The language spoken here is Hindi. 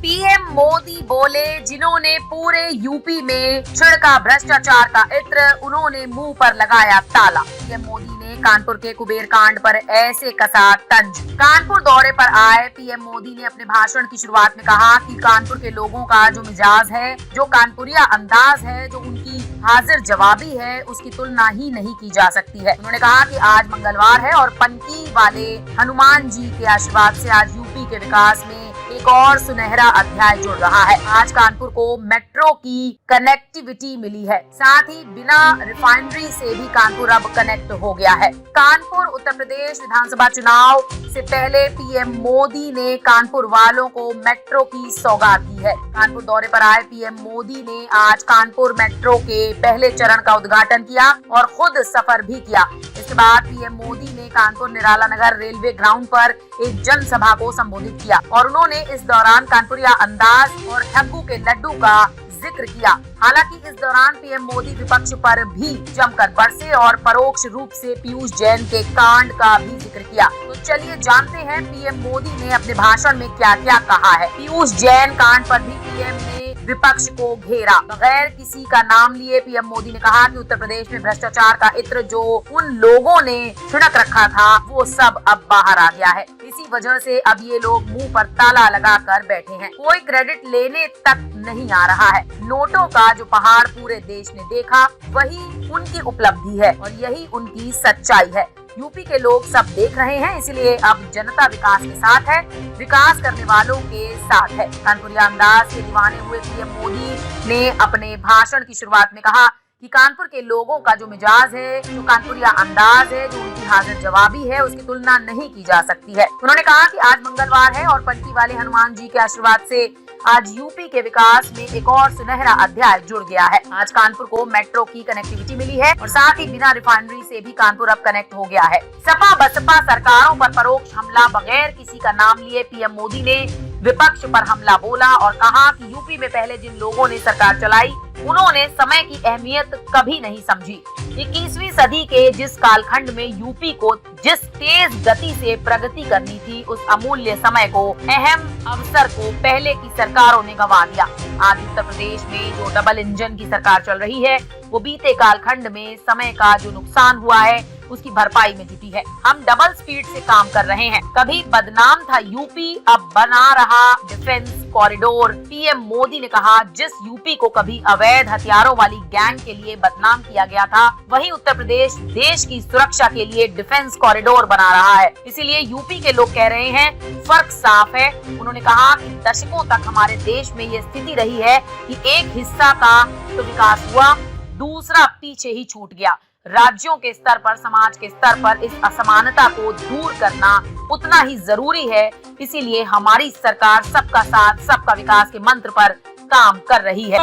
पीएम मोदी बोले, जिन्होंने पूरे यूपी में छिड़का भ्रष्टाचार का इत्र, उन्होंने मुंह पर लगाया ताला। पीएम मोदी ने कानपुर के कुबेर कांड पर ऐसे कसा तंज। कानपुर दौरे पर आए पीएम मोदी ने अपने भाषण की शुरुआत में कहा कि कानपुर के लोगों का जो मिजाज है, जो कानपुरिया अंदाज है, जो उनकी हाजिर जवाबी है, उसकी तुलना ही नहीं की जा सकती है। उन्होंने कहा कि आज मंगलवार है और पनकी वाले हनुमान जी के आशीर्वाद से आज यूपी के विकास में एक और सुनहरा अध्याय जुड़ रहा है। आज कानपुर को मेट्रो की कनेक्टिविटी मिली है, साथ ही बिना रिफाइनरी से भी कानपुर अब कनेक्ट हो गया है। कानपुर उत्तर प्रदेश विधानसभा चुनाव से पहले पीएम मोदी ने कानपुर वालों को मेट्रो की सौगात दी है। कानपुर दौरे पर आए पीएम मोदी ने आज कानपुर मेट्रो के पहले चरण का उद्घाटन किया और खुद सफर भी किया। इसके बाद पीएम मोदी ने कानपुर निराला नगर रेलवे ग्राउंड पर एक जनसभा को संबोधित किया और उन्होंने इस दौरान कानपुरिया अंदाज और ठग्गू के लड्डू का जिक्र किया। हालांकि इस दौरान पीएम मोदी विपक्ष पर भी जमकर बरसे और परोक्ष रूप से पीयूष जैन के कांड का भी जिक्र किया। तो चलिए जानते हैं पीएम मोदी ने अपने भाषण में क्या क्या कहा है। पीयूष जैन कांड पर भी पीएम ने विपक्ष को घेरा। बगैर किसी का नाम लिए पीएम मोदी ने कहा कि उत्तर प्रदेश में भ्रष्टाचार का इत्र जो उन लोगों ने छिड़क रखा था, वो सब अब बाहर आ गया है। इसी वजह से अब ये लोग मुंह पर ताला लगाकर बैठे हैं। कोई क्रेडिट लेने तक नहीं आ रहा है। नोटों का जो पहाड़ पूरे देश ने देखा, वही उनकी उपलब्धि है और यही उनकी सच्चाई है। यूपी के लोग सब देख रहे हैं, इसलिए अब जनता विकास के साथ है, विकास करने वालों के साथ है। कानपुरिया अंदाज के दीवाने हुए पीएम मोदी ने अपने भाषण की शुरुआत में कहा कि कानपुर के लोगों का जो मिजाज है, जो कानपुरिया अंदाज है, जो उनकी हाजिर जवाबी है, उसकी तुलना नहीं की जा सकती है। उन्होंने कहा कि आज मंगलवार है और पनकी वाले हनुमान जी के आशीर्वाद से आज यूपी के विकास में एक और सुनहरा अध्याय जुड़ गया है। आज कानपुर को मेट्रो की कनेक्टिविटी मिली है और साथ ही बिना रिफाइनरी से भी कानपुर अब कनेक्ट हो गया है। सपा बसपा सरकारों पर परोक्ष हमला, बगैर किसी का नाम लिए पीएम मोदी ने विपक्ष पर हमला बोला और कहा कि यूपी में पहले जिन लोगों ने सरकार चलाई, उन्होंने समय की अहमियत कभी नहीं समझी। 21वीं सदी के जिस कालखंड में यूपी को जिस तेज गति से प्रगति करनी थी, उस अमूल्य समय को, अहम अवसर को पहले की सरकारों ने गंवा दिया। आज उत्तर प्रदेश में जो डबल इंजन की सरकार चल रही है, वो बीते कालखंड में समय का जो नुकसान हुआ है, उसकी भरपाई में जुटी है। हम डबल स्पीड से काम कर रहे हैं। कभी बदनाम था यूपी, अब बना रहा डिफेंस कॉरिडोर। पीएम मोदी ने कहा, जिस यूपी को कभी अवैध हथियारों वाली गैंग के लिए बदनाम किया गया था, वही उत्तर प्रदेश देश की सुरक्षा के लिए डिफेंस कॉरिडोर बना रहा है। इसीलिए यूपी के लोग कह रहे हैं, फर्क साफ है। उन्होंने कहा कि दशकों तक हमारे देश में ये स्थिति रही है कि एक हिस्सा का तो विकास हुआ, दूसरा पीछे ही छूट गया। राज्यों के स्तर पर, समाज के स्तर पर इस असमानता को दूर करना उतना ही जरूरी है। इसीलिए हमारी सरकार सबका साथ, सबका विकास के मंत्र पर काम कर रही है।